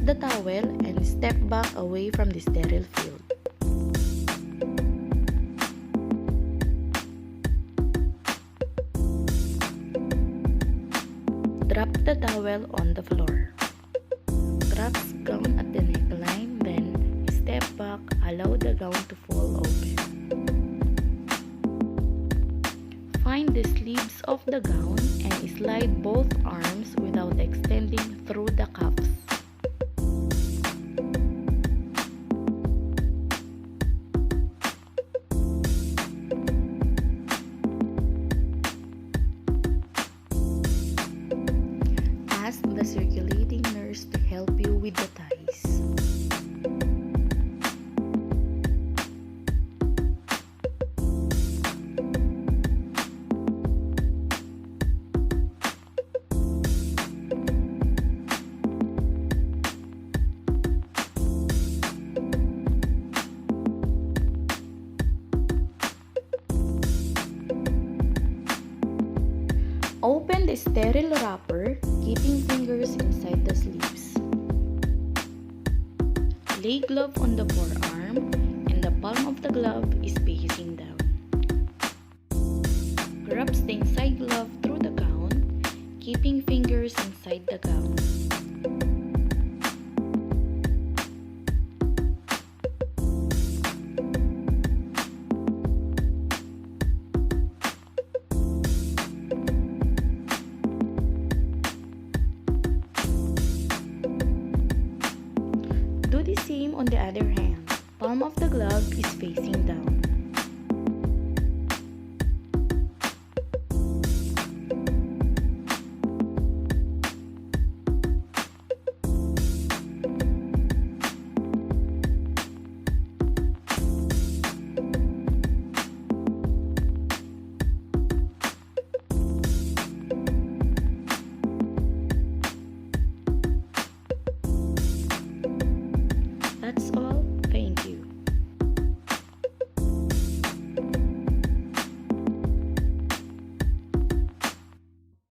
the towel and step back away from the sterile field. Drop the towel on the floor. Cross gown at the neckline, then step back, allow the gown to fall open. Find the sleeves of the gown and slide both arms without extending through the cuffs. Ask the circulating nurse to help you with the ties. Open the sterile wrapper, keeping fingers inside the sleeves. Lay glove on the forearm and the palm of the glove is facing down. Grab the inside glove through the gown, keeping fingers inside the gown. Do the same on the other hand. Palm of the glove is facing down.